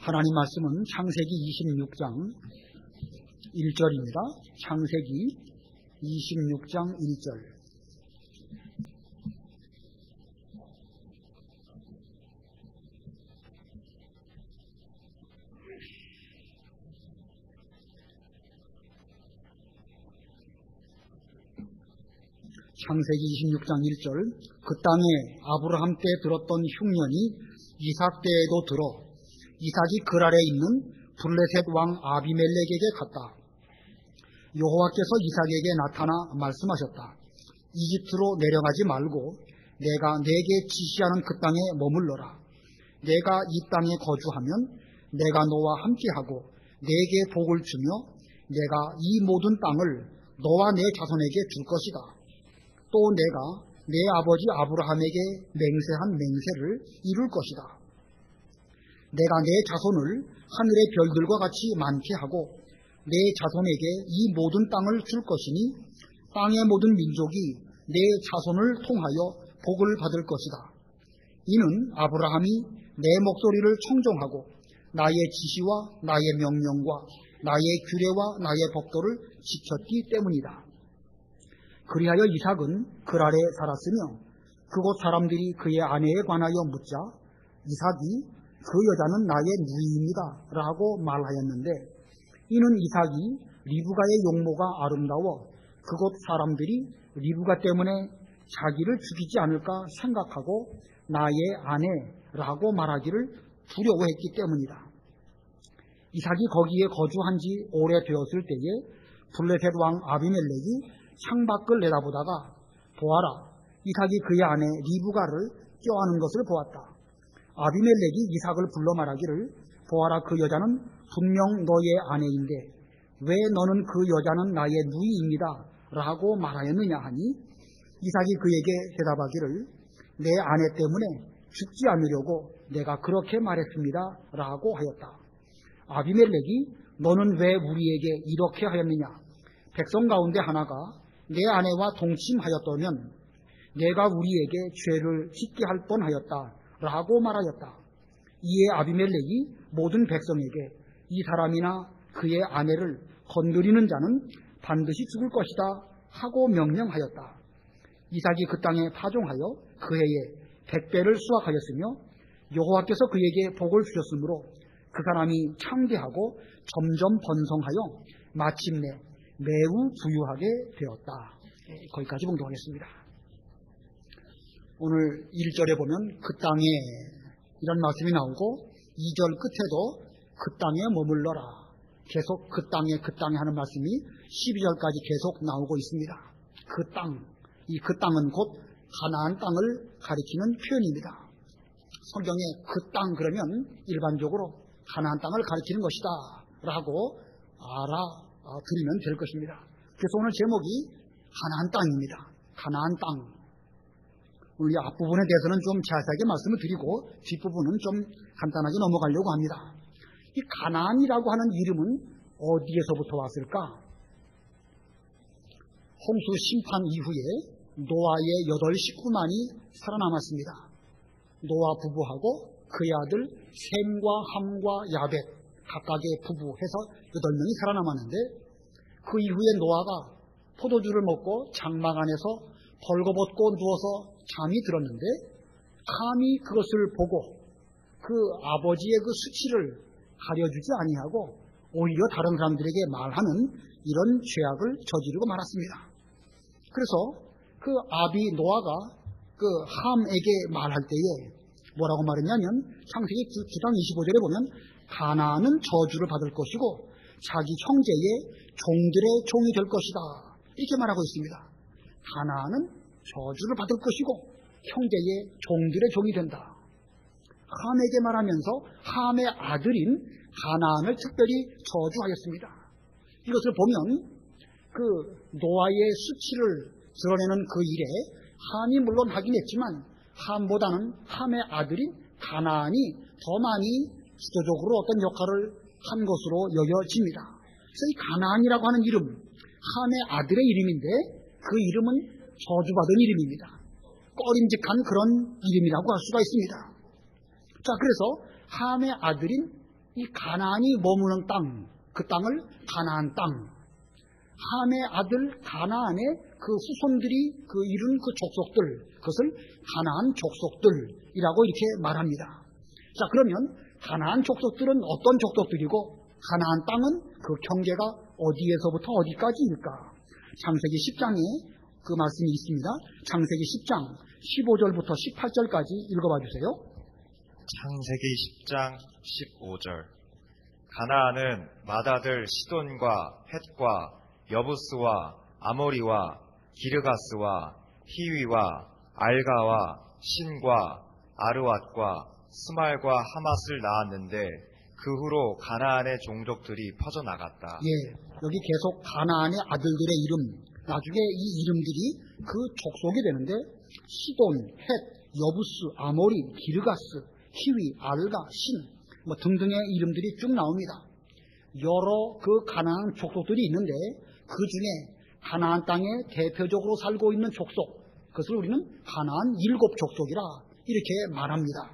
하나님 말씀은 창세기 26장 1절입니다. 창세기 26장 1절. 창세기 26장 1절. 그 땅에 아브라함 때 들었던 흉년이 이삭 때에도 들어 이삭이 그랄에 있는 블레셋 왕 아비멜렉에게 갔다. 여호와께서 이삭에게 나타나 말씀하셨다. 이집트로 내려가지 말고 내가 내게 지시하는 그 땅에 머물러라. 내가 이 땅에 거주하면 내가 너와 함께하고 내게 복을 주며 내가 이 모든 땅을 너와 내 자손에게 줄 것이다. 또 내가 내 아버지 아브라함에게 맹세한 맹세를 이룰 것이다. 내가 내 자손을 하늘의 별들과 같이 많게 하고 내 자손에게 이 모든 땅을 줄 것이니 땅의 모든 민족이 내 자손을 통하여 복을 받을 것이다. 이는 아브라함이 내 목소리를 청종하고 나의 지시와 나의 명령과 나의 규례와 나의 법도를 지켰기 때문이다. 그리하여 이삭은 그랄에 살았으며 그곳 사람들이 그의 아내에 관하여 묻자 이삭이 그 여자는 나의 누이입니다 라고 말하였는데, 이는 이삭이 리브가의 용모가 아름다워 그곳 사람들이 리브가 때문에 자기를 죽이지 않을까 생각하고 나의 아내라고 말하기를 두려워했기 때문이다. 이삭이 거기에 거주한 지 오래되었을 때에 블레셋 왕 아비멜렉이 창밖을 내다보다가 보아라, 이삭이 그의 아내 리브가를 껴안은 것을 보았다. 아비멜렉이 이삭을 불러 말하기를 보아라, 그 여자는 분명 너의 아내인데 왜 너는 그 여자는 나의 누이입니다 라고 말하였느냐 하니, 이삭이 그에게 대답하기를 내 아내 때문에 죽지 않으려고 내가 그렇게 말했습니다 라고 하였다. 아비멜렉이 너는 왜 우리에게 이렇게 하였느냐? 백성 가운데 하나가 내 아내와 동침하였다면 내가 우리에게 죄를 짓게 할 뻔하였다 라고 말하였다. 이에 아비멜렉이 모든 백성에게 이 사람이나 그의 아내를 건드리는 자는 반드시 죽을 것이다 하고 명령하였다. 이삭이 그 땅에 파종하여 그 해에 100배를 수확하였으며 여호와께서 그에게 복을 주셨으므로 그 사람이 창대하고 점점 번성하여 마침내 매우 부유하게 되었다. 거기까지 봉독하겠습니다. 오늘 1절에 보면 그 땅에 이런 말씀이 나오고 2절 끝에도 그 땅에 머물러라. 계속 그 땅에 하는 말씀이 12절까지 계속 나오고 있습니다. 그 땅, 그 땅은 곧 가나안 땅을 가리키는 표현입니다. 성경에 그 땅 그러면 일반적으로 가나안 땅을 가리키는 것이다 라고 알아들으면 될 것입니다. 그래서 오늘 제목이 가나안 땅입니다. 가나안 땅. 우리 앞부분에 대해서는 좀 자세하게 말씀을 드리고 뒷부분은 좀 간단하게 넘어가려고 합니다. 이 가나안이라고 하는 이름은 어디에서부터 왔을까? 홍수 심판 이후에 노아의 8 식구만이 살아남았습니다. 노아 부부하고 그의 아들 셈과 함과 야벳 각각의 부부 해서 8명이 살아남았는데, 그 이후에 노아가 포도주를 먹고 장막 안에서 벌거벗고 누워서 잠이 들었는데, 감히 그것을 보고 그 아버지의 그 수치를 가려주지 아니하고 오히려 다른 사람들에게 말하는 이런 죄악을 저지르고 말았습니다. 그래서 그 아비 노아가 그 함에게 말할 때에 뭐라고 말했냐면, 창세기 9장 25절에 보면 가나안은 저주를 받을 것이고 자기 형제의 종들의 종이 될 것이다 이렇게 말하고 있습니다. 가나안은 저주를 받을 것이고 형제의 종들의 종이 된다. 함에게 말하면서 함의 아들인 가나안을 특별히 저주하였습니다. 이것을 보면 그 노아의 수치를 드러내는 그 일에 함이 물론 하긴 했지만 함보다는 함의 아들인 가나안이 더 많이 주도적으로 어떤 역할을 한 것으로 여겨집니다. 그래서 이 가나안이라고 하는 이름, 함의 아들의 이름인데 그 이름은 저주받은 이름입니다. 꺼림직한 그런 이름이라고 할 수가 있습니다. 자, 그래서 함의 아들인 이 가나안이 머무는 땅, 그 땅을 가나안 땅, 함의 아들 가나안의 그 후손들이 그 이룬 그 족속들, 그것을 가나안 족속들이라고 이렇게 말합니다. 자, 그러면 가나안 족속들은 어떤 족속들이고 가나안 땅은 그 경계가 어디에서부터 어디까지입니까? 창세기 10장에 그 말씀이 있습니다. 창세기 10장 15절부터 18절까지 읽어봐 주세요. 창세기 10장 15절. 가나안은 맏아들 시돈과 헷과 여부스와 아모리와 기르가스와 히위와 알가와 신과 아르왓과 스말과 하맛을 낳았는데 그 후로 가나안의 종족들이 퍼져나갔다. 예, 여기 계속 가나안의 아들들의 이름, 나중에 이 이름들이 그 족속이 되는데 시돈, 헷, 여부스, 아모리, 기르가스, 히위, 알가, 신 뭐 등등의 이름들이 쭉 나옵니다. 여러 그 가나안 족속들이 있는데 그 중에 가나안 땅에 대표적으로 살고 있는 족속, 그것을 우리는 가나안 7 족속이라 이렇게 말합니다.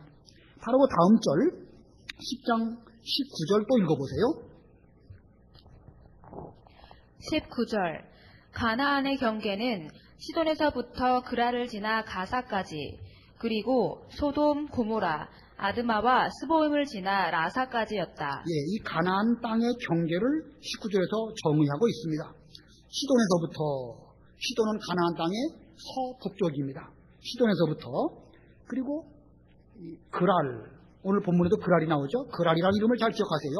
바로 그 다음 절 10장 19절 또 읽어보세요. 19절. 가나안의 경계는 시돈에서부터 그라를 지나 가사까지, 그리고 소돔, 고모라, 아드마와 스보임을 지나 라사까지였다. 예, 이 가나안 땅의 경계를 19절에서 정의하고 있습니다. 시돈은 가나안 땅의 서북쪽입니다. 시돈에서부터, 그리고 그랄, 오늘 본문에도 그랄이 나오죠. 그랄이라는 이름을 잘 기억하세요.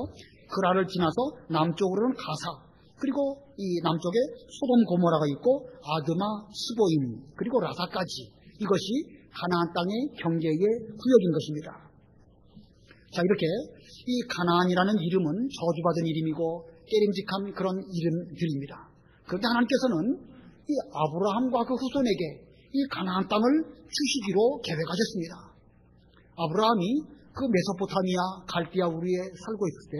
그랄을 지나서 남쪽으로는 가사, 그리고 이 남쪽에 소돔 고모라가 있고 아드마, 스보임, 그리고 라사까지, 이것이 가나안 땅의 경계의 구역인 것입니다. 자, 이렇게 이 가나안이라는 이름은 저주받은 이름이고 깨림직한 그런 이름들입니다. 그런데 하나님께서는 이 아브라함과 그 후손에게 이 가나안 땅을 주시기로 계획하셨습니다. 아브라함이 그 메소포타미아 갈대아 우리에 살고 있을 때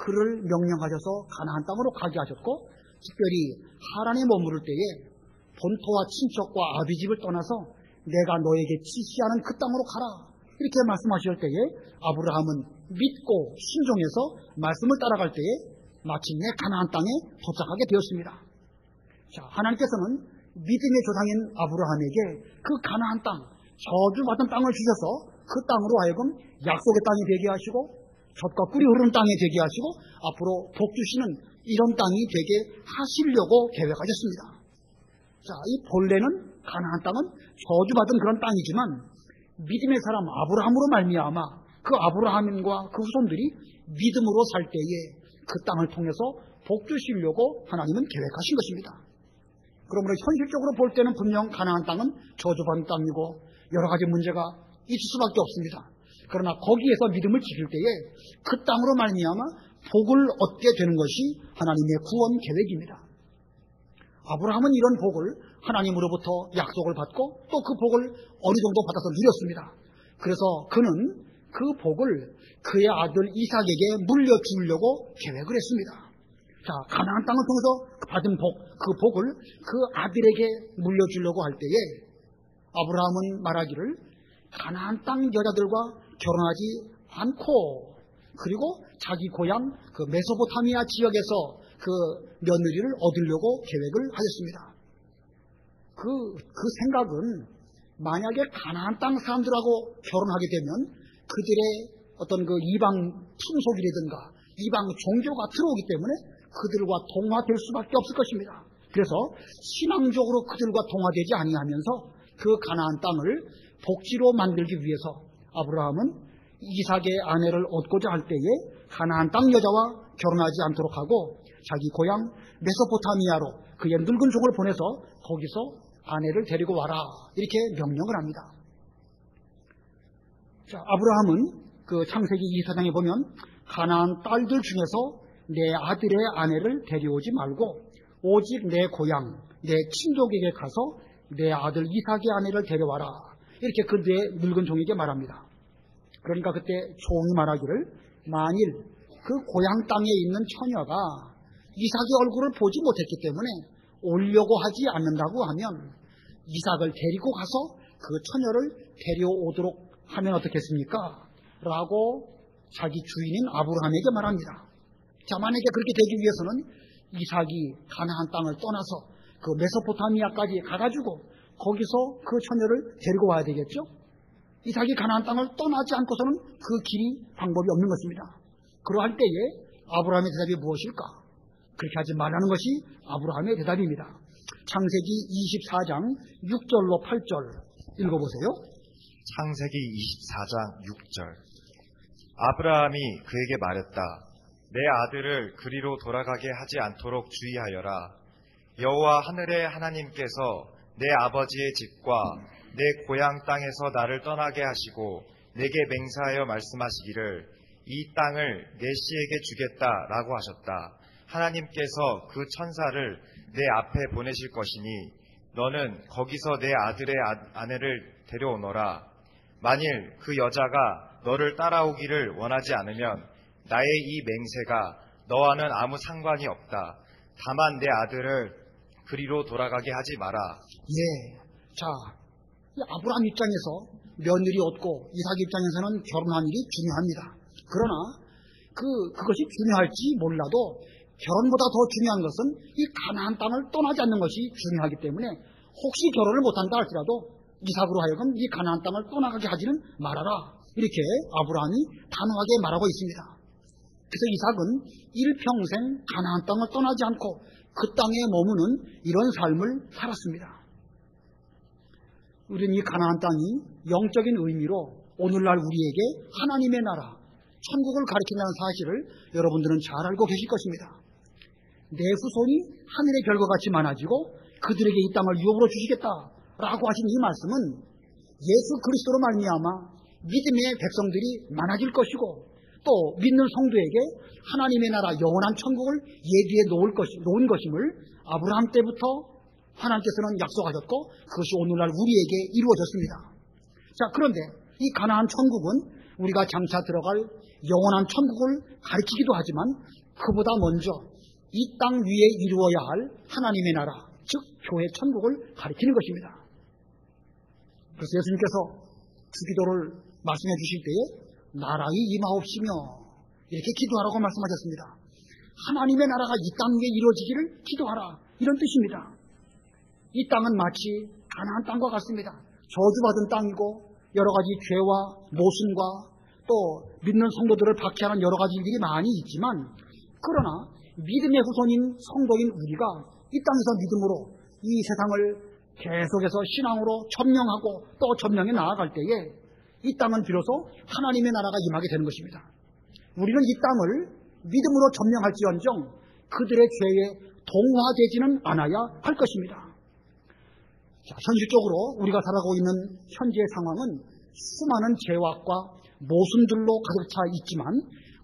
그를 명령하셔서 가나안 땅으로 가게 하셨고, 특별히 하란에 머무를 때에 본토와 친척과 아비집을 떠나서 내가 너에게 지시하는 그 땅으로 가라, 이렇게 말씀하실 때에 아브라함은 믿고 순종해서 말씀을 따라갈 때에 마침내 가나안 땅에 도착하게 되었습니다. 자, 하나님께서는 믿음의 조상인 아브라함에게 그 가나안 땅, 저주받은 땅을 주셔서 그 땅으로 하여금 약속의 땅이 되게 하시고 젖과 꿀이 흐르는 땅이 되게 하시고 앞으로 복 주시는 이런 땅이 되게 하시려고 계획하셨습니다. 자, 이 본래는 가나안 땅은 저주받은 그런 땅이지만 믿음의 사람 아브라함으로 말미암아 그 아브라함과 그 후손들이 믿음으로 살 때에 그 땅을 통해서 복 주시려고 하나님은 계획하신 것입니다. 그러므로 현실적으로 볼 때는 분명 가나안 땅은 저주받은 땅이고 여러 가지 문제가 있을 수밖에 없습니다. 그러나 거기에서 믿음을 지킬 때에 그 땅으로 말미암아 복을 얻게 되는 것이 하나님의 구원 계획입니다. 아브라함은 이런 복을 하나님으로부터 약속을 받고 또 그 복을 어느 정도 받아서 누렸습니다. 그래서 그는 그 복을 그의 아들 이삭에게 물려주려고 계획을 했습니다. 자, 가나안 땅을 통해서 받은 복, 그 복을 그 아들에게 물려주려고 할 때에 아브라함은 말하기를 가나안 땅 여자들과 결혼하지 않고, 그리고 자기 고향 그 메소포타미아 지역에서 그 며느리를 얻으려고 계획을 하였습니다. 그 생각은 만약에 가나안 땅 사람들하고 결혼하게 되면 그들의 어떤 그 이방 풍속이라든가 이방 종교가 들어오기 때문에 그들과 동화될 수밖에 없을 것입니다. 그래서 신앙적으로 그들과 동화되지 아니하면서 그 가나안 땅을 복지로 만들기 위해서 아브라함은 이삭의 아내를 얻고자 할 때에 가나안 땅 여자와 결혼하지 않도록 하고 자기 고향 메소포타미아로 그의 늙은 종을 보내서 거기서 아내를 데리고 와라, 이렇게 명령을 합니다. 자, 아브라함은 그 창세기 24장에 보면 가나안 딸들 중에서 내 아들의 아내를 데려오지 말고 오직 내 고향, 내 친족에게 가서 내 아들 이삭의 아내를 데려와라, 이렇게 그 내 늙은 종에게 말합니다. 그러니까 그때 종이 말하기를 만일 그 고향 땅에 있는 처녀가 이삭의 얼굴을 보지 못했기 때문에 오려고 하지 않는다고 하면 이삭을 데리고 가서 그 처녀를 데려오도록 하면 어떻겠습니까? 라고 자기 주인인 아브라함에게 말합니다. 자, 만약에 그렇게 되기 위해서는 이삭이 가나안 땅을 떠나서 그 메소포타미아까지 가가지고 거기서 그 처녀를 데리고 와야 되겠죠? 이삭이 가나안 땅을 떠나지 않고서는 그 길이 방법이 없는 것입니다. 그러할 때에 아브라함의 대답이 무엇일까? 그렇게 하지 말라는 것이 아브라함의 대답입니다. 창세기 24장 6절로 8절 읽어보세요. 창세기 24장 6절. 아브라함이 그에게 말했다. 내 아들을 그리로 돌아가게 하지 않도록 주의하여라. 여호와 하늘의 하나님께서 내 아버지의 집과 내 고향 땅에서 나를 떠나게 하시고 내게 맹세하여 말씀하시기를 이 땅을 내 씨에게 주겠다라고 하셨다. 하나님께서 그 천사를 내 앞에 보내실 것이니 너는 거기서 내 아들의 아내를 데려오너라. 만일 그 여자가 너를 따라오기를 원하지 않으면 나의 이 맹세가 너와는 아무 상관이 없다. 다만 내 아들을 그리로 돌아가게 하지 마라. 예. 자, 아브라함 입장에서 며느리 얻고 이삭 입장에서는 결혼한 일이 중요합니다. 그러나 그것이 중요할지 몰라도 결혼보다 더 중요한 것은 이 가나안 땅을 떠나지 않는 것이 중요하기 때문에 혹시 결혼을 못한다 할지라도 이삭으로 하여금 이 가나안 땅을 떠나가게 하지는 말아라. 이렇게 아브라함이 단호하게 말하고 있습니다. 그래서 이삭은 일평생 가나안 땅을 떠나지 않고 그 땅에 머무는 이런 삶을 살았습니다. 우리는 이 가나안 땅이 영적인 의미로 오늘날 우리에게 하나님의 나라, 천국을 가리킨다는 사실을 여러분들은 잘 알고 계실 것입니다. 내 후손이 하늘의 별과 같이 많아지고 그들에게 이 땅을 유업으로 주시겠다라고 하신 이 말씀은 예수 그리스도로 말미암아 믿음의 백성들이 많아질 것이고 또 믿는 성도에게 하나님의 나라 영원한 천국을 예비해 놓은 것임을 아브라함 때부터 하나님께서는 약속하셨고 그것이 오늘날 우리에게 이루어졌습니다. 자, 그런데 이 가나안 천국은 우리가 장차 들어갈 영원한 천국을 가리키기도 하지만 그보다 먼저 이 땅 위에 이루어야 할 하나님의 나라, 즉 교회 천국을 가리키는 것입니다. 그래서 예수님께서 주기도를 말씀해 주실 때에 나라의 임하옵시며 이렇게 기도하라고 말씀하셨습니다. 하나님의 나라가 이 땅 위에 이루어지기를 기도하라, 이런 뜻입니다. 이 땅은 마치 가나안 땅과 같습니다. 저주받은 땅이고 여러 가지 죄와 모순과 또 믿는 성도들을 박해하는 여러 가지 일들이 많이 있지만 그러나 믿음의 후손인 성도인 우리가 이 땅에서 믿음으로 이 세상을 계속해서 신앙으로 점령하고 또 점령해 나아갈 때에 이 땅은 비로소 하나님의 나라가 임하게 되는 것입니다. 우리는 이 땅을 믿음으로 점령할지언정 그들의 죄에 동화되지는 않아야 할 것입니다. 자, 현실적으로 우리가 살아가고 있는 현재의 상황은 수많은 죄악과 모순들로 가득 차 있지만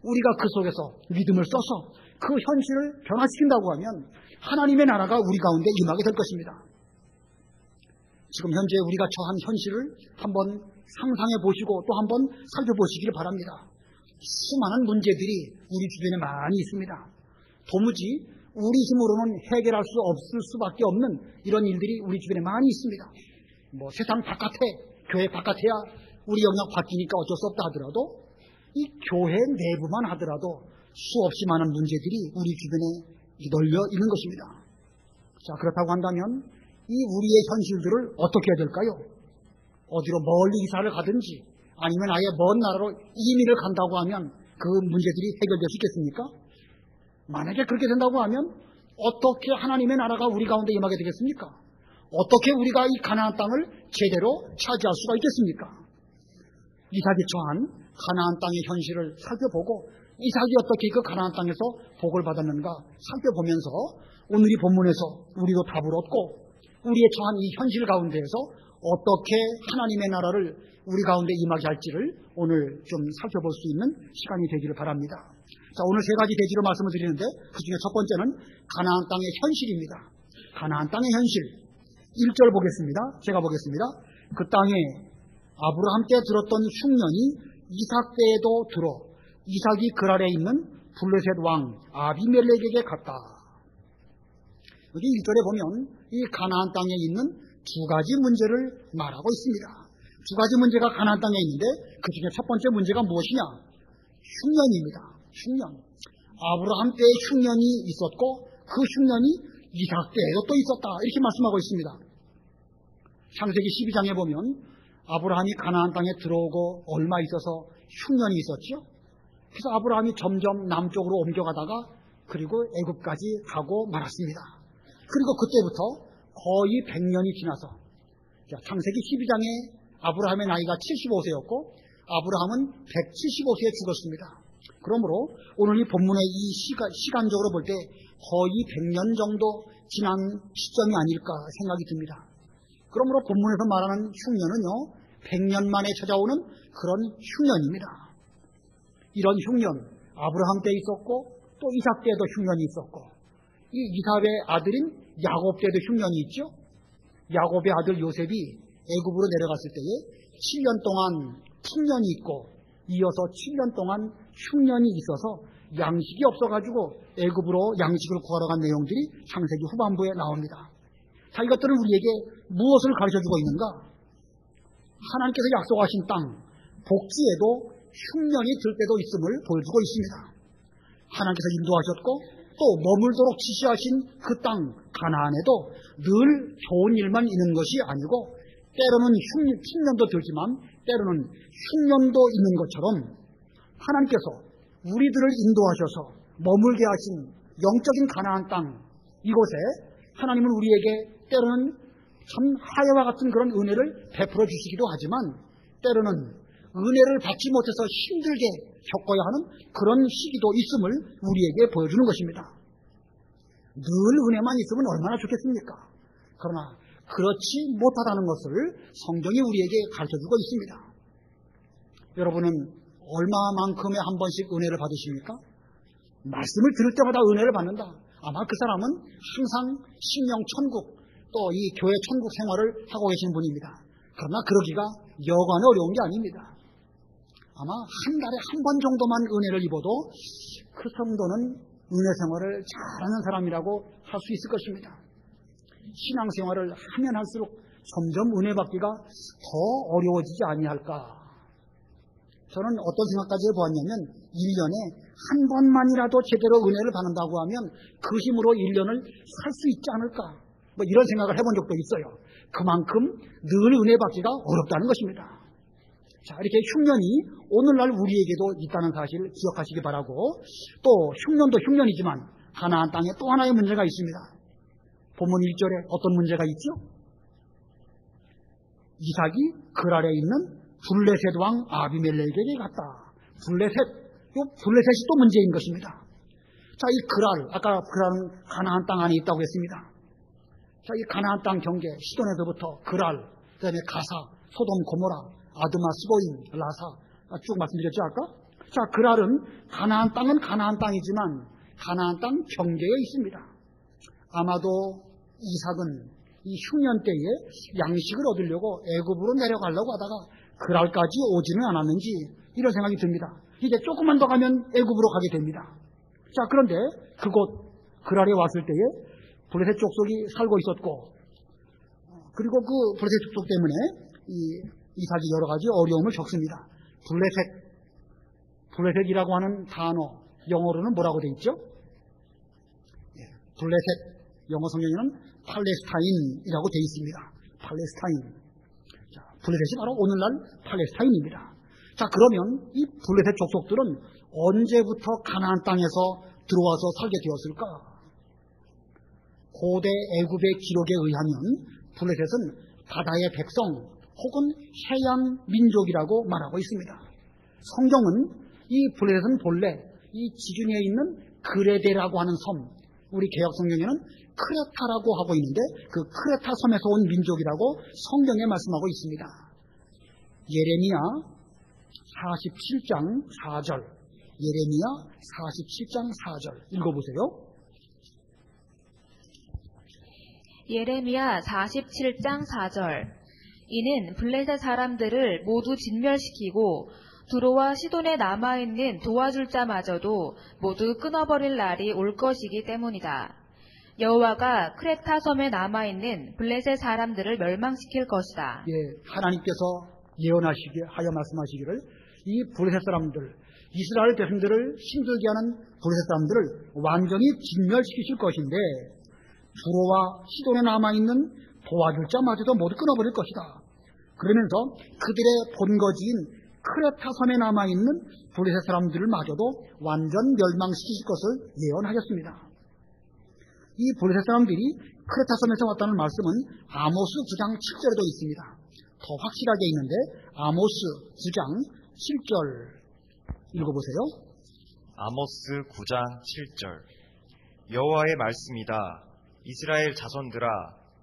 우리가 그 속에서 믿음을 써서 그 현실을 변화시킨다고 하면 하나님의 나라가 우리 가운데 임하게 될 것입니다. 지금 현재 우리가 처한 현실을 한번 상상해 보시고 또 한번 살펴보시길 바랍니다. 수많은 문제들이 우리 주변에 많이 있습니다. 도무지 우리 힘으로는 해결할 수 없을 수밖에 없는 이런 일들이 우리 주변에 많이 있습니다. 세상 바깥에, 교회 바깥에야 우리 영역 바뀌니까 어쩔 수 없다 하더라도 이 교회 내부만 하더라도 수없이 많은 문제들이 우리 주변에 널려 있는 것입니다. 자, 그렇다고 한다면 이 우리의 현실들을 어떻게 해야 될까요? 어디로 멀리 이사를 가든지 아니면 아예 먼 나라로 이민을 간다고 하면 그 문제들이 해결될 수 있겠습니까? 만약에 그렇게 된다고 하면 어떻게 하나님의 나라가 우리 가운데 임하게 되겠습니까? 어떻게 우리가 이 가나안 땅을 제대로 차지할 수가 있겠습니까? 이삭이 처한 가나안 땅의 현실을 살펴보고 이삭이 어떻게 그 가나안 땅에서 복을 받았는가 살펴보면서 오늘 이 본문에서 우리도 답을 얻고 우리의 처한 이 현실 가운데에서 어떻게 하나님의 나라를 우리 가운데 임하게 할지를 오늘 좀 살펴볼 수 있는 시간이 되기를 바랍니다. 자, 오늘 세 가지 대지로 말씀을 드리는데 그 중에 첫 번째는 가나안 땅의 현실입니다. 가나안 땅의 현실. 1절 보겠습니다. 제가 보겠습니다. 그 땅에 아브라함 때 들었던 흉년이 이삭 때에도 들어 이삭이 그랄에 있는 블레셋 왕 아비멜렉에게 갔다. 여기 1절에 보면 이 가나안 땅에 있는 두 가지 문제를 말하고 있습니다. 두 가지 문제가 가나안 땅에 있는데 그 중에 첫 번째 문제가 무엇이냐? 흉년입니다. 흉년. 아브라함 때에 흉년이 있었고 그 흉년이 이삭 때에도 또 있었다. 이렇게 말씀하고 있습니다. 창세기 12장에 보면 아브라함이 가나안 땅에 들어오고 얼마 있어서 흉년이 있었죠. 그래서 아브라함이 점점 남쪽으로 옮겨가다가 그리고 애굽까지 가고 말았습니다. 그리고 그때부터 거의 100년이 지나서 창세기 12장에 아브라함의 나이가 75세였고 아브라함은 175세에 죽었습니다. 그러므로 오늘 이 본문의 이 시간적으로 볼 때 거의 100년 정도 지난 시점이 아닐까 생각이 듭니다. 그러므로 본문에서 말하는 흉년은요 100년 만에 찾아오는 그런 흉년입니다. 이런 흉년 아브라함 때 있었고 또 이삭 때도 흉년이 있었고 이 이삭의 아들인 야곱 때도 흉년이 있죠. 야곱의 아들 요셉이 애굽으로 내려갔을 때에 7년 동안 풍년이 있고 이어서 7년 동안 흉년이 있어서 양식이 없어가지고 애굽으로 양식을 구하러 간 내용들이 창세기 후반부에 나옵니다. 자, 이것들은 우리에게 무엇을 가르쳐주고 있는가? 하나님께서 약속하신 땅 복지에도 흉년이 들 때도 있음을 보여주고 있습니다. 하나님께서 인도하셨고 또 머물도록 지시하신 그 땅 가나안에도 늘 좋은 일만 있는 것이 아니고 때로는 흉년도 들지만 때로는 흉년도 있는 것처럼 하나님께서 우리들을 인도하셔서 머물게 하신 영적인 가나안 땅 이곳에 하나님은 우리에게 때로는 참 하야와 같은 그런 은혜를 베풀어 주시기도 하지만 때로는 은혜를 받지 못해서 힘들게 겪어야 하는 그런 시기도 있음을 우리에게 보여주는 것입니다. 늘 은혜만 있으면 얼마나 좋겠습니까? 그러나 그렇지 못하다는 것을 성경이 우리에게 가르쳐주고 있습니다. 여러분은 얼마만큼의 한 번씩 은혜를 받으십니까? 말씀을 들을 때마다 은혜를 받는다. 아마 그 사람은 항상 신령 천국 또 이 교회 천국 생활을 하고 계신 분입니다. 그러나 그러기가 여간에 어려운 게 아닙니다. 아마 한 달에 한 번 정도만 은혜를 입어도 그 성도는 은혜 생활을 잘하는 사람이라고 할 수 있을 것입니다. 신앙생활을 하면 할수록 점점 은혜 받기가 더 어려워지지 아니할까. 저는 어떤 생각까지 해보았냐면 1년에 한 번만이라도 제대로 은혜를 받는다고 하면 그 힘으로 1년을 살 수 있지 않을까. 뭐 이런 생각을 해본 적도 있어요. 그만큼 늘 은혜 받기가 어렵다는 것입니다. 자, 이렇게 흉년이 오늘날 우리에게도 있다는 사실을 기억하시기 바라고 또 흉년도 흉년이지만 가나안 땅에 또 하나의 문제가 있습니다. 본문 1절에 어떤 문제가 있죠? 이삭이 그랄에 있는 블레셋 왕 아비멜렉에게 갔다. 블레셋이 또 문제인 것입니다. 자, 이 그랄, 아까 그랄은 가나안 땅 안에 있다고 했습니다. 자, 이 가나안 땅 경계, 시돈에서부터 그랄, 그 다음에 가사, 소돔, 고모라, 아드마, 스보임, 라사, 쭉 말씀드렸죠, 아까? 자, 그랄은 가나안 땅은 가나안 땅이지만 가나안 땅 경계에 있습니다. 아마도 이삭은 이 흉년 때에 양식을 얻으려고 애굽으로 내려가려고 하다가 그랄까지 오지는 않았는지 이런 생각이 듭니다. 이제 조금만 더 가면 애굽으로 가게 됩니다. 자, 그런데 그곳 그랄에 왔을 때에 블레셋 족속이 살고 있었고 그리고 그 블레셋 족속 때문에 이삭이 여러 가지 어려움을 겪습니다. 블레셋이라고 하는 단어 영어로는 뭐라고 되어 있죠? 블레셋 영어 성경에는 팔레스타인이라고 되어 있습니다. 팔레스타인. 자, 블레셋이 바로 오늘날 팔레스타인입니다. 자, 그러면 이 블레셋 족속들은 언제부터 가나안 땅에서 들어와서 살게 되었을까? 고대 애굽의 기록에 의하면 블레셋은 바다의 백성 혹은 해양 민족이라고 말하고 있습니다. 성경은 이 블레셋은 본래 이 지중해에 있는 그레데라고 하는 섬, 우리 개역 성경에는 크레타라고 하고 있는데 그 크레타 섬에서 온 민족이라고 성경에 말씀하고 있습니다. 예레미야 47장 4절, 예레미야 47장 4절 읽어보세요. 예레미야 47장 4절. 이는 블레셋 사람들을 모두 진멸시키고 두로와 시돈에 남아있는 도와줄 자마저도 모두 끊어버릴 날이 올 것이기 때문이다. 여호와가 크레타 섬에 남아있는 블레셋 사람들을 멸망시킬 것이다. 예, 하나님께서 예언하시기에 하여 말씀하시기를 이 블레셋 사람들 이스라엘 백성들을 힘들게 하는 블레셋 사람들을 완전히 진멸시키실 것인데 두로와 시돈에 남아있는 도와줄 자마저도 모두 끊어버릴 것이다. 그러면서 그들의 본거지인 크레타 섬에 남아있는 블레셋 사람들을 마저도 완전 멸망시키실 것을 예언하셨습니다. 이 블레셋 사람들이 크레타 섬에서 왔다는 말씀은 아모스 9장 7절에도 있습니다. 더 확실하게 있는데 아모스 9장 7절 읽어보세요. 아모스 9장 7절. 여호와의 말씀이다. 이스라엘 자손들아,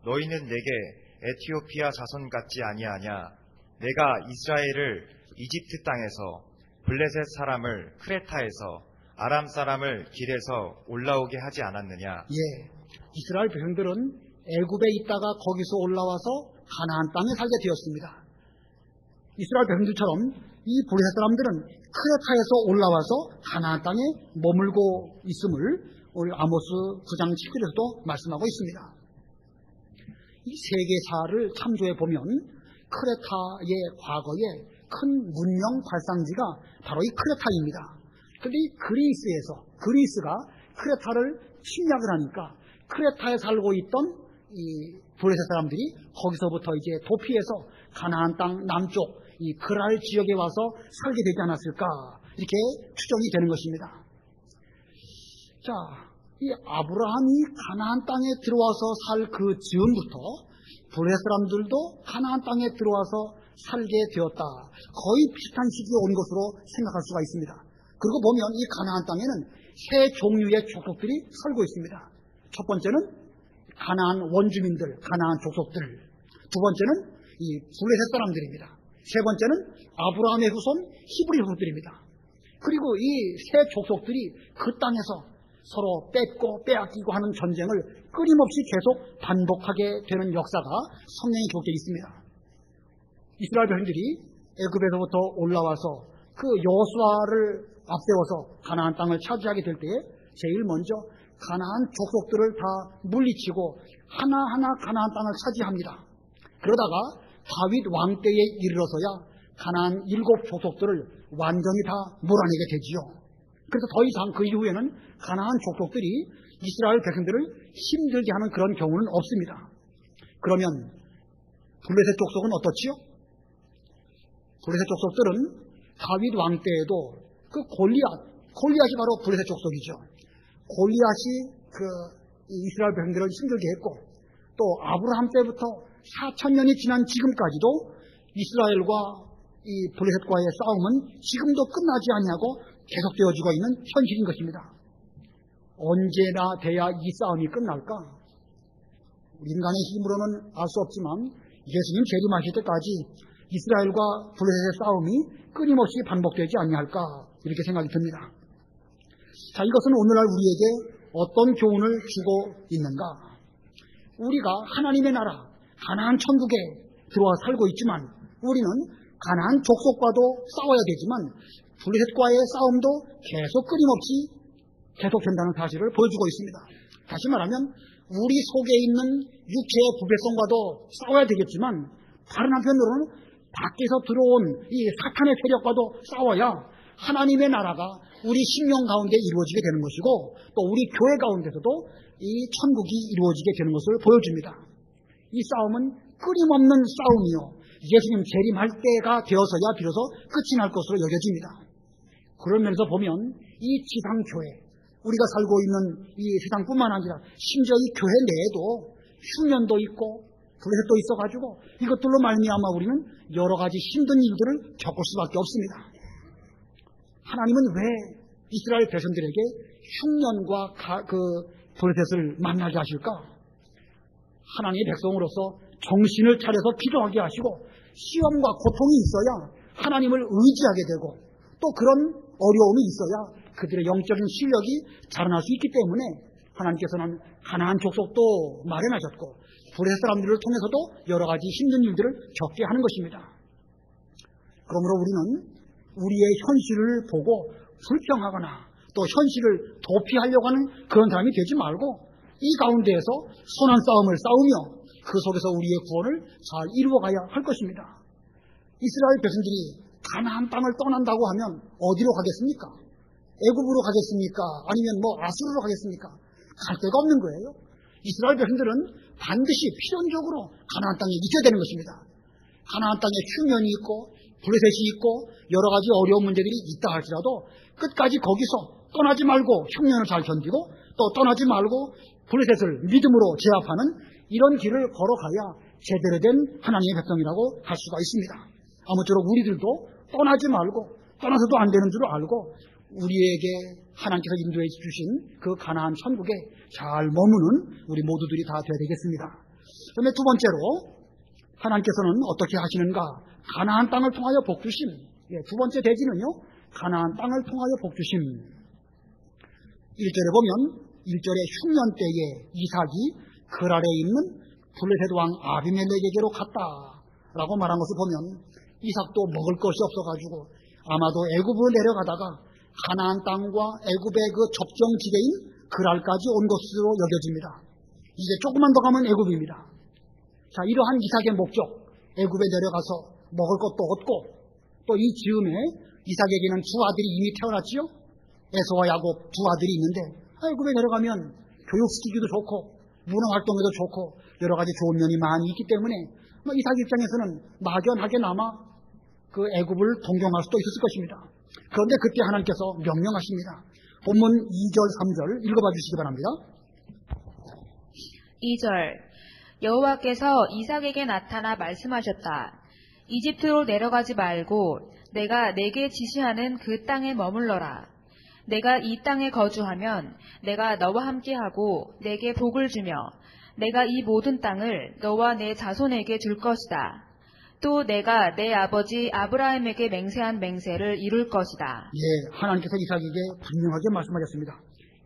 너희는 내게 에티오피아 자손 같지 아니하냐? 내가 이스라엘을 이집트 땅에서, 블레셋 사람을 크레타에서, 아람 사람을 길에서 올라오게 하지 않았느냐? 예, 이스라엘 백성들은 애굽에 있다가 거기서 올라와서 가나안 땅에 살게 되었습니다. 이스라엘 백성들처럼 이 블레셋 사람들은 크레타에서 올라와서 가나안 땅에 머물고 있음을 우리 아모스 9장 7절에서도 말씀하고 있습니다. 이 세계사를 참조해 보면 크레타의 과거에 큰 문명 발상지가 바로 이 크레타입니다. 그런데 이 그리스가 크레타를 침략을 하니까 크레타에 살고 있던 이 블레셋 사람들이 거기서부터 이제 도피해서 가나안 땅 남쪽 이 그랄 지역에 와서 살게 되지 않았을까 이렇게 추정이 되는 것입니다. 자, 이 아브라함이 가나안 땅에 들어와서 살 그 즈음부터 블레셋 사람들도 가나안 땅에 들어와서 살게 되었다. 거의 비슷한 시기에 온 것으로 생각할 수가 있습니다. 그리고 보면 이 가나안 땅에는 세 종류의 족속들이 살고 있습니다. 첫 번째는 가나안 원주민들, 가나안 족속들. 두 번째는 이 블레셋 사람들입니다. 세 번째는 아브라함의 후손 히브리 족속들입니다. 그리고 이 세 족속들이 그 땅에서 서로 뺏고 빼앗기고 하는 전쟁을 끊임없이 계속 반복하게 되는 역사가 성경에 기록되어 있습니다. 이스라엘 백성들이 애굽에서부터 올라와서 그 여호수아를 앞세워서 가나안 땅을 차지하게 될 때에 제일 먼저 가나안 족속들을 다 물리치고 하나하나 가나안 땅을 차지합니다. 그러다가 다윗 왕 때에 이르러서야 가나안 7 족속들을 완전히 다 몰아내게 되지요. 그래서 더 이상 그 이후에는 가나안 족속들이 이스라엘 백성들을 힘들게 하는 그런 경우는 없습니다. 그러면 블레셋 족속은 어떻지요? 블레셋 족속들은 다윗 왕 때에도 그 골리앗이 바로 블레셋 족속이죠. 골리앗이 이스라엘 백성들을 힘들게 했고 또 아브라함 때부터 4,000년이 지난 지금까지도 이스라엘과 이 블레셋과의 싸움은 지금도 끝나지 아니하고 계속되어지고 있는 현실인 것입니다. 언제나 돼야 이 싸움이 끝날까? 인간의 힘으로는 알 수 없지만 예수님 재림하실 때까지 이스라엘과 블레셋의 싸움이 끊임없이 반복되지 아니할까 이렇게 생각이 듭니다. 자, 이것은 오늘날 우리에게 어떤 교훈을 주고 있는가? 우리가 하나님의 나라 가나안 천국에 들어와 살고 있지만 우리는 가나안 족속과도 싸워야 되지만 블레셋과의 싸움도 계속 끊임없이 계속된다는 사실을 보여주고 있습니다. 다시 말하면 우리 속에 있는 육체의 부패성과도 싸워야 되겠지만 다른 한편으로는 밖에서 들어온 이 사탄의 세력과도 싸워야 하나님의 나라가 우리 심령 가운데 이루어지게 되는 것이고 또 우리 교회 가운데서도 이 천국이 이루어지게 되는 것을 보여줍니다. 이 싸움은 끊임없는 싸움이요. 예수님 재림할 때가 되어서야 비로소 끝이 날 것으로 여겨집니다. 그런 면에서 보면 이 지상교회, 우리가 살고 있는 이 세상뿐만 아니라 심지어 이 교회 내에도 흉년도 있고 블레셋도 있어가지고 이것들로 말미암아 우리는 여러 가지 힘든 일들을 겪을 수밖에 없습니다. 하나님은 왜 이스라엘 백성들에게 흉년과 블레셋을 만나게 하실까? 하나님의 백성으로서 정신을 차려서 기도하게 하시고 시험과 고통이 있어야 하나님을 의지하게 되고 또 그런 어려움이 있어야 그들의 영적인 실력이 자라날 수 있기 때문에 하나님께서는 가나안 족속도 마련하셨고 블레셋 사람들을 통해서도 여러 가지 힘든 일들을 겪게 하는 것입니다. 그러므로 우리는 우리의 현실을 보고 불평하거나 또 현실을 도피하려고 하는 그런 사람이 되지 말고 이 가운데에서 선한 싸움을 싸우며 그 속에서 우리의 구원을 잘 이루어가야 할 것입니다. 이스라엘 백성들이 가나안 땅을 떠난다고 하면 어디로 가겠습니까? 애굽으로 가겠습니까? 아니면 아수르로 가겠습니까? 갈 데가 없는 거예요. 이스라엘 백성들은 반드시 필연적으로 가나안 땅에 있어야 되는 것입니다. 가나안 땅에 흉년이 있고 블레셋이 있고 여러 가지 어려운 문제들이 있다 할지라도 끝까지 거기서 떠나지 말고 흉년을 잘 견디고 또 떠나지 말고 블레셋을 믿음으로 제압하는 이런 길을 걸어가야 제대로 된 하나님의 백성이라고 할 수가 있습니다. 아무쪼록 우리들도 떠나지 말고 떠나서도 안 되는 줄 알고 우리에게 하나님께서 인도해 주신 그 가나안 천국에 잘 머무는 우리 모두들이 다 되어야 되겠습니다. 그다음에 두 번째로 하나님께서는 어떻게 하시는가? 가나안 땅을 통하여 복주심. 두 번째 대지는요, 가나안 땅을 통하여 복주심. 1절에 보면 1절에 흉년 때에 이삭이 그 아래에 있는 블레셋 왕 아비멜렉에게로 갔다라고 말한 것을 보면 이삭도 먹을 것이 없어가지고 아마도 애굽으로 내려가다가 가나안 땅과 애굽의 그 접경지대인 그랄까지 온 것으로 여겨집니다. 이제 조금만 더 가면 애굽입니다. 자, 이러한 이삭의 목적, 애굽에 내려가서 먹을 것도 얻고 또 이 즈음에 이삭에게는 두 아들이 이미 태어났지요. 에서와 야곱 두 아들이 있는데 애굽에 내려가면 교육시키기도 좋고 문화활동에도 좋고 여러 가지 좋은 면이 많이 있기 때문에 이삭 입장에서는 막연하게나마 그 애굽을 동경할 수도 있었을 것입니다. 그런데 그때 하나님께서 명령하십니다. 본문 2절, 3절 읽어봐 주시기 바랍니다. 2절 여호와께서 이삭에게 나타나 말씀하셨다. 이집트로 내려가지 말고 내가 내게 지시하는 그 땅에 머물러라. 내가 이 땅에 거주하면 내가 너와 함께하고 내게 복을 주며 내가 이 모든 땅을 너와 내 자손에게 줄 것이다. 또 내가 내 아버지 아브라함에게 맹세한 맹세를 이룰 것이다. 예, 하나님께서 이삭에게 분명하게 말씀하셨습니다.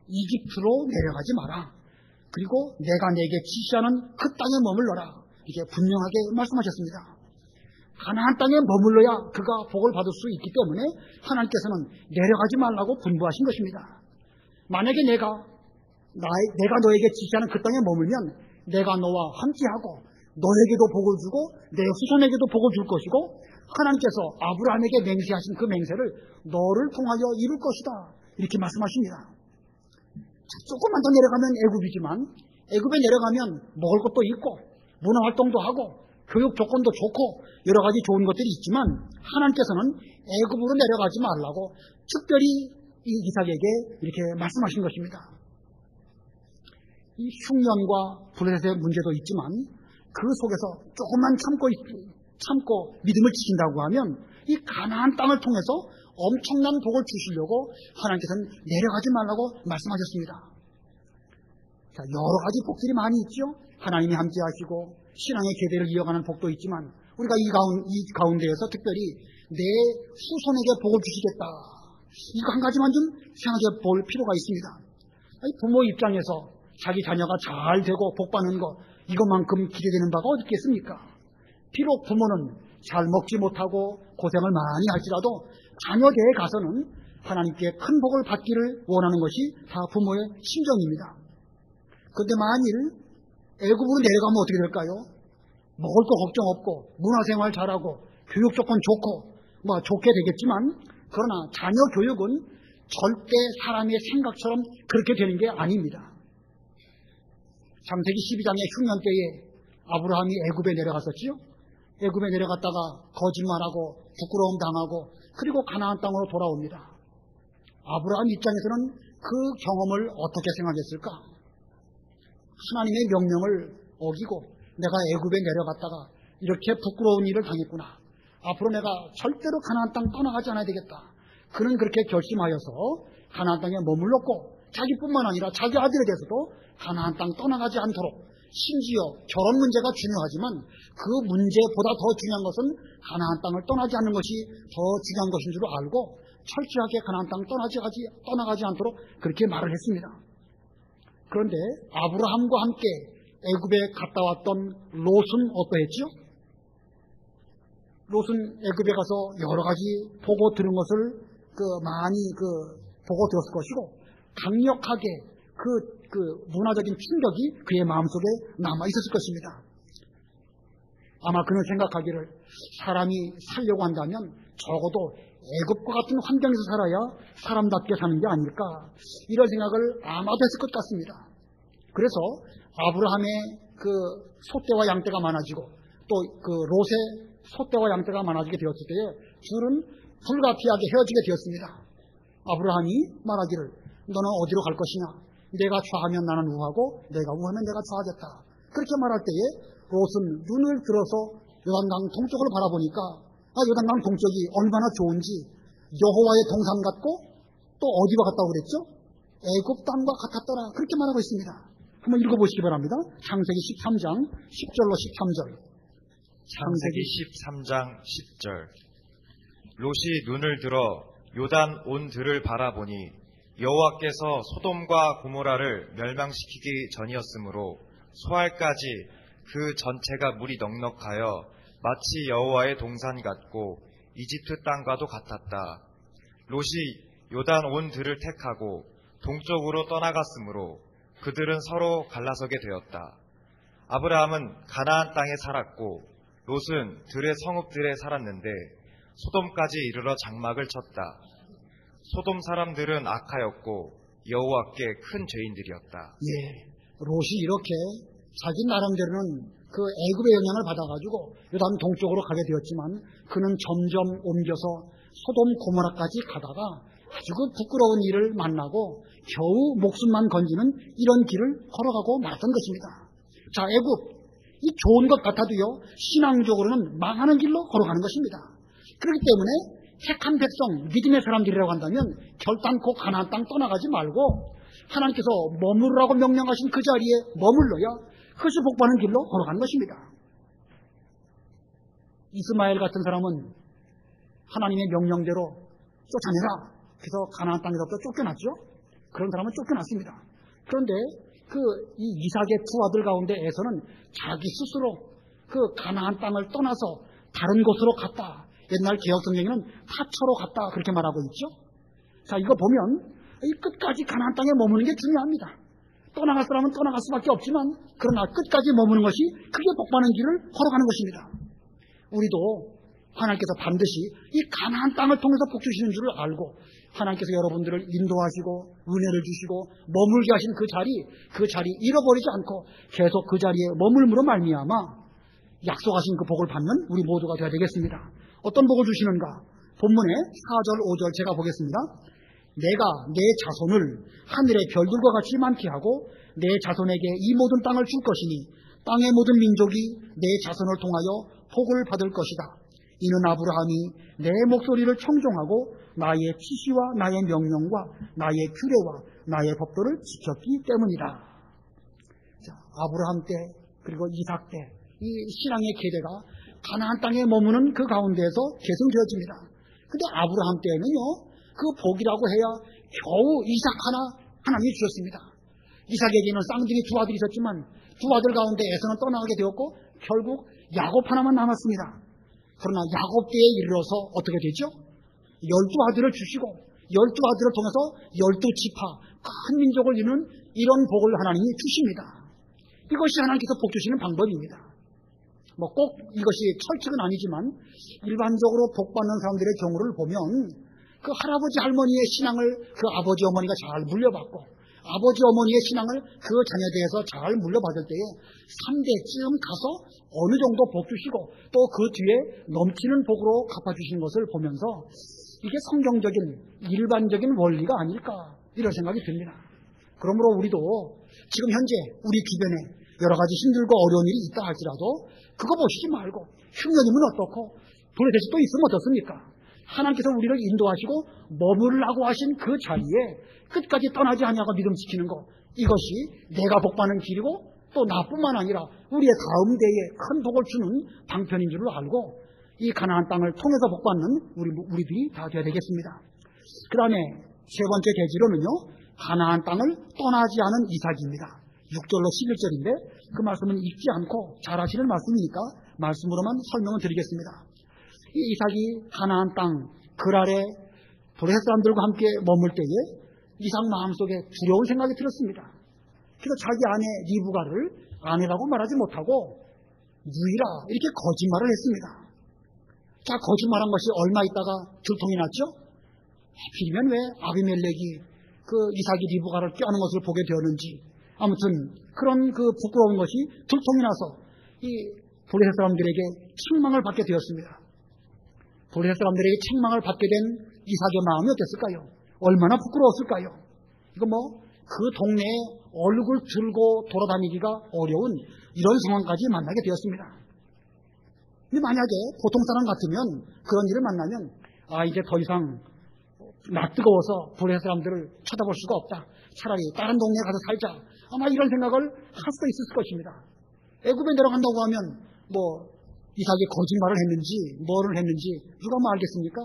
이집트로 내려가지 마라. 그리고 내가 내게 지시하는 그 땅에 머물러라. 이렇게 분명하게 말씀하셨습니다. 가나안 땅에 머물러야 그가 복을 받을 수 있기 때문에 하나님께서는 내려가지 말라고 분부하신 것입니다. 만약에 내가 너에게 지시하는 그 땅에 머물면 내가 너와 함께하고 너에게도 복을 주고 내 후손에게도 복을 줄 것이고 하나님께서 아브라함에게 맹세하신 그 맹세를 너를 통하여 이룰 것이다. 이렇게 말씀하십니다. 조금만 더 내려가면 애굽이지만 애굽에 내려가면 먹을 것도 있고 문화활동도 하고 교육 조건도 좋고 여러 가지 좋은 것들이 있지만 하나님께서는 애굽으로 내려가지 말라고 특별히 이삭에게 이렇게 말씀하신 것입니다. 이 흉년과 블레셋의 문제도 있지만 그 속에서 조금만 참고 믿음을 지킨다고 하면 이 가나안 땅을 통해서 엄청난 복을 주시려고 하나님께서는 내려가지 말라고 말씀하셨습니다. 자, 여러 가지 복들이 많이 있죠. 하나님이 함께 하시고 신앙의 계대를 이어가는 복도 있지만 우리가 이 가운데에서 특별히 내 후손에게 복을 주시겠다. 이거 한 가지만 좀 생각해 볼 필요가 있습니다. 부모 입장에서 자기 자녀가 잘 되고 복 받는 것 이것만큼 기대되는 바가 어디 있겠습니까? 비록 부모는 잘 먹지 못하고 고생을 많이 할지라도 자녀계에 가서는 하나님께 큰 복을 받기를 원하는 것이 다 부모의 심정입니다. 그런데 만일 애굽으로 내려가면 어떻게 될까요? 먹을 거 걱정 없고 문화생활 잘하고 교육 조건 좋고 좋게 되겠지만 그러나 자녀 교육은 절대 사람의 생각처럼 그렇게 되는 게 아닙니다. 창세기 12장의 흉년 때에 아브라함이 애굽에 내려갔었지요. 애굽에 내려갔다가 거짓말하고 부끄러움 당하고 그리고 가나안 땅으로 돌아옵니다. 아브라함 입장에서는 그 경험을 어떻게 생각했을까? 하나님의 명령을 어기고 내가 애굽에 내려갔다가 이렇게 부끄러운 일을 당했구나. 앞으로 내가 절대로 가나안 땅 떠나가지 않아야 되겠다. 그는 그렇게 결심하여서 가나안 땅에 머물렀고 자기뿐만 아니라 자기 아들에 대해서도 가나안 땅 떠나가지 않도록 심지어 결혼 문제가 중요하지만 그 문제보다 더 중요한 것은 가나안 땅을 떠나지 않는 것이 더 중요한 것인 줄 알고 철저하게 가나안 땅 떠나가지 않도록 그렇게 말을 했습니다. 그런데 아브라함과 함께 애굽에 갔다 왔던 롯은 어떠했지요? 롯은 애굽에 가서 여러 가지 보고 들은 것을 많이 보고 들었을 것이고 강력하게 그 문화적인 충격이 그의 마음속에 남아 있었을 것입니다. 아마 그는 생각하기를 사람이 살려고 한다면 적어도 애굽과 같은 환경에서 살아야 사람답게 사는 게 아닐까, 이런 생각을 아마도 했을 것 같습니다. 그래서 아브라함의 그 소떼와 양떼가 많아지고 또 그 롯의 소떼와 양떼가 많아지게 되었을 때에 둘은 불가피하게 헤어지게 되었습니다. 아브라함이 말하기를 너는 어디로 갈 것이냐, 내가 좌하면 나는 우하고 내가 우하면 내가 좌하겠다. 그렇게 말할 때에 롯은 눈을 들어서 요단강 동쪽을 바라보니까 요단강 동쪽이 얼마나 좋은지 여호와의 동산 같고 또 어디와 같다고 그랬죠? 애굽 땅과 같았더라, 그렇게 말하고 있습니다. 한번 읽어보시기 바랍니다. 창세기 13장 10절로 13절. 창세기 13장 10절. 롯이 눈을 들어 요단 온 들을 바라보니 여호와께서 소돔과 고모라를 멸망시키기 전이었으므로 소알까지 그 전체가 물이 넉넉하여 마치 여호와의 동산 같고 이집트 땅과도 같았다. 롯이 요단 온 들을 택하고 동쪽으로 떠나갔으므로 그들은 서로 갈라서게 되었다. 아브라함은 가나안 땅에 살았고 롯은 들의 성읍들에 살았는데 소돔까지 이르러 장막을 쳤다. 소돔 사람들은 악하였고 여호와께 큰 죄인들이었다. 예, 롯이 이렇게 자기 나름대로는 그 애굽의 영향을 받아가지고 요단 동쪽으로 가게 되었지만 그는 점점 옮겨서 소돔 고모라까지 가다가 아주 그 부끄러운 일을 만나고 겨우 목숨만 건지는 이런 길을 걸어가고 말았던 것입니다. 자, 애굽, 이 좋은 것 같아도요, 신앙적으로는 망하는 길로 걸어가는 것입니다. 그렇기 때문에 택한 백성, 믿음의 사람들이라고 한다면 결단코 가나안 땅 떠나가지 말고 하나님께서 머무르라고 명령하신 그 자리에 머물러야 그것이 복받는 길로 걸어가는 것입니다. 이스마엘 같은 사람은 하나님의 명령대로 쫓아내라, 그래서 가나안 땅에서부터 쫓겨났죠. 그런 사람은 쫓겨났습니다. 그런데 이 이삭의 두 아들 가운데에서는 자기 스스로 그 가나안 땅을 떠나서 다른 곳으로 갔다. 옛날 개혁 성경에는 타처로 갔다, 그렇게 말하고 있죠. 자, 이거 보면 이 끝까지 가나안 땅에 머무는 게 중요합니다. 떠나갈 사람은 떠나갈 수밖에 없지만 그러나 끝까지 머무는 것이 그게 복받는 길을 걸어가는 것입니다. 우리도 하나님께서 반드시 이 가나안 땅을 통해서 복 주시는 줄을 알고 하나님께서 여러분들을 인도하시고 은혜를 주시고 머물게 하신 그 자리 잃어버리지 않고 계속 그 자리에 머물므로 말미암아 약속하신 그 복을 받는 우리 모두가 되어야 되겠습니다. 어떤 복을 주시는가? 본문의 4절 5절 제가 보겠습니다. 내가 내 자손을 하늘의 별들과 같이 많게 하고 내 자손에게 이 모든 땅을 줄 것이니 땅의 모든 민족이 내 자손을 통하여 복을 받을 것이다. 이는 아브라함이 내 목소리를 청종하고 나의 지시와 나의 명령과 나의 규례와 나의 법도를 지켰기 때문이다. 자, 아브라함 때 그리고 이삭 때 이 신앙의 계대가 가나안 땅에 머무는 그 가운데에서 계승되어집니다. 근데 아브라함 때에는요, 그 복이라고 해야 겨우 이삭 하나님이 주셨습니다. 이삭에게는 쌍둥이 두 아들이 있었지만 두 아들 가운데 에서는 떠나가게 되었고 결국 야곱 하나만 남았습니다. 그러나 야곱 때에 이르러서 어떻게 되죠? 12아들을 주시고 12아들을 통해서 12지파 큰 민족을 이루는 이런 복을 하나님이 주십니다. 이것이 하나님께서 복 주시는 방법입니다. 꼭 이것이 철칙은 아니지만 일반적으로 복 받는 사람들의 경우를 보면 그 할아버지 할머니의 신앙을 그 아버지 어머니가 잘 물려받고 아버지 어머니의 신앙을 그 자녀들에서 잘 물려받을 때에 3대쯤 가서 어느 정도 복 주시고 또 그 뒤에 넘치는 복으로 갚아주시는 것을 보면서 이게 성경적인 일반적인 원리가 아닐까, 이런 생각이 듭니다. 그러므로 우리도 지금 현재 우리 주변에 여러 가지 힘들고 어려운 일이 있다 할지라도 그거 보시지 말고 흉년이면 어떻고 도래돼서 또 있으면 어떻습니까? 하나님께서 우리를 인도하시고 머무르라고 하신 그 자리에 끝까지 떠나지 아니하고 믿음 지키는 것, 이것이 내가 복받는 길이고 또 나뿐만 아니라 우리의 다음 대에 큰 복을 주는 방편인 줄을 알고 이 가나안 땅을 통해서 복받는 우리들이 다 되어야 되겠습니다. 그 다음에 세 번째 계지로는요, 가나안 땅을 떠나지 않은 이삭입니다. 6절로 11절인데 그 말씀은 읽지 않고 잘 아시는 말씀이니까 말씀으로만 설명을 드리겠습니다. 이 이삭이 가나안 땅 그랄의 블레셋 사람들과 함께 머물 때에 이삭 마음속에 두려운 생각이 들었습니다. 그래서 자기 아내 리브가를 아내라고 말하지 못하고 누이라 이렇게 거짓말을 했습니다. 자, 거짓말한 것이 얼마 있다가 들통이 났죠? 하필이면 왜 아비멜렉이 그 이삭이 리브가를 껴안은 것을 보게 되었는지, 아무튼 그런 그 부끄러운 것이 들통이 나서 이 블레셋 사람들에게 책망을 받게 되었습니다. 블레셋 사람들에게 책망을 받게 된 이삭의 마음이 어땠을까요? 얼마나 부끄러웠을까요? 이거 그 동네에 얼굴 들고 돌아다니기가 어려운 이런 상황까지 만나게 되었습니다. 근데 만약에 보통 사람 같으면 그런 일을 만나면 이제 더 이상 낯뜨거워서 블레셋 사람들을 쳐다볼 수가 없다. 차라리 다른 동네에 가서 살자. 아마 이런 생각을 할 수도 있을 것입니다. 애굽에 내려간다고 하면 이삭이 거짓말을 했는지 뭐를 했는지 누가 알겠습니까?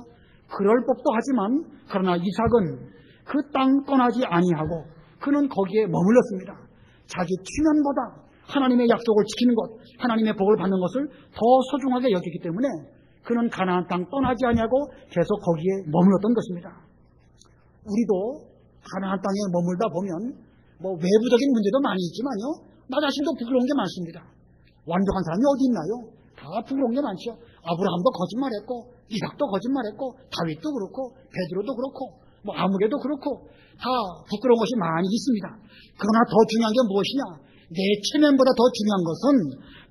그럴 법도 하지만 그러나 이삭은 그 땅 떠나지 아니하고 그는 거기에 머물렀습니다. 자기 체면보다 하나님의 약속을 지키는 것, 하나님의 복을 받는 것을 더 소중하게 여기기 때문에 그는 가나안 땅 떠나지 아니하고 계속 거기에 머물렀던 것입니다. 우리도 가나안 땅에 머물다 보면 외부적인 문제도 많이 있지만요, 나 자신도 부끄러운 게 많습니다. 완벽한 사람이 어디 있나요? 다 부끄러운 게 많죠. 아브라함도 거짓말했고, 이삭도 거짓말했고, 다윗도 그렇고, 베드로도 그렇고, 아무개도 그렇고, 다 부끄러운 것이 많이 있습니다. 그러나 더 중요한 게 무엇이냐? 내 체면보다 더 중요한 것은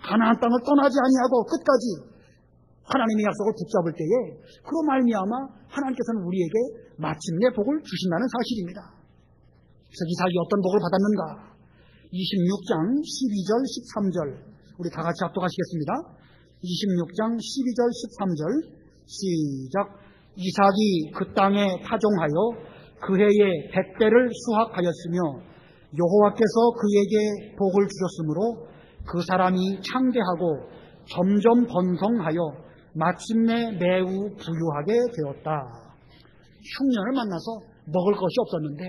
가나안 땅을 떠나지 아니하고 끝까지 하나님의 약속을 붙잡을 때에 그로 말미암아 하나님께서는 우리에게 마침내 복을 주신다는 사실입니다. 그래서 이삭이 어떤 복을 받았는가? 26장 12절 13절 우리 다 같이 합독하시겠습니다. 26장 12절 13절 시작. 이삭이 그 땅에 파종하여 그 해에 100배를 수확하였으며 여호와께서 그에게 복을 주셨으므로 그 사람이 창대하고 점점 번성하여 마침내 매우 부유하게 되었다. 흉년을 만나서 먹을 것이 없었는데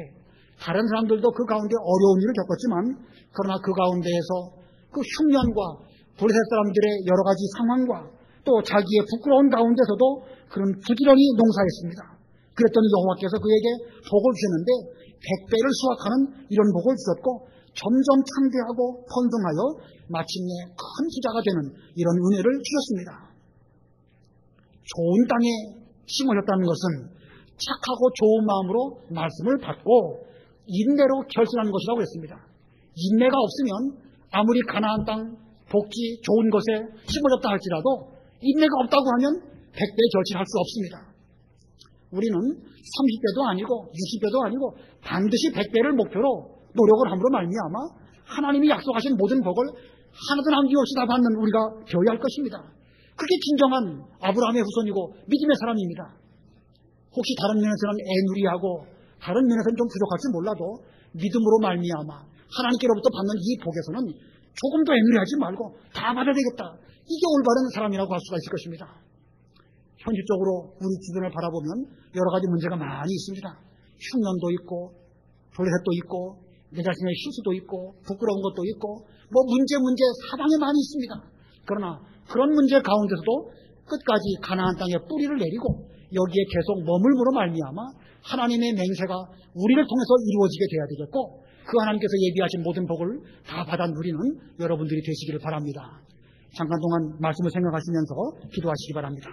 다른 사람들도 그 가운데 어려운 일을 겪었지만 그러나 그 가운데에서 그 흉년과 블레셋 사람들의 여러 가지 상황과 또 자기의 부끄러운 가운데서도 그런 부지런히 농사했습니다. 그랬더니 여호와께서 그에게 복을 주셨는데 100배를 수확하는 이런 복을 주셨고 점점 창대하고 번성하여 마침내 큰 부자가 되는 이런 은혜를 주셨습니다. 좋은 땅에 심어졌다는 것은 착하고 좋은 마음으로 말씀을 받고 인내로 결실하는 것이라고 했습니다. 인내가 없으면 아무리 가나안 땅 복지 좋은 곳에 심어졌다 할지라도 인내가 없다고 하면 100배 결실할 수 없습니다. 우리는 30배도 아니고 60배도 아니고 반드시 100배를 목표로 노력을 함으로 말미암아 하나님이 약속하신 모든 복을 하나도 남김없이 다 받는 우리가 되어야 할 것입니다. 그게 진정한 아브라함의 후손이고 믿음의 사람입니다. 혹시 다른 면에서는 애누리하고 다른 면에서는 좀 부족할지 몰라도 믿음으로 말미암아 하나님께로부터 받는 이 복에서는 조금 더 애누리하지 말고 다 받아야 되겠다. 이게 올바른 사람이라고 할 수가 있을 것입니다. 현실적으로 우리 주변을 바라보면 여러 가지 문제가 많이 있습니다. 흉년도 있고 블레셋도 있고 내 자신의 실수도 있고 부끄러운 것도 있고 문제 사방에 많이 있습니다. 그러나 그런 문제 가운데서도 끝까지 가나안 땅에 뿌리를 내리고 여기에 계속 머물므로 말미암아 하나님의 맹세가 우리를 통해서 이루어지게 돼야 되겠고 그 하나님께서 예비하신 모든 복을 다 받아 누리는 여러분들이 되시기를 바랍니다. 잠깐 동안 말씀을 생각하시면서 기도하시기 바랍니다.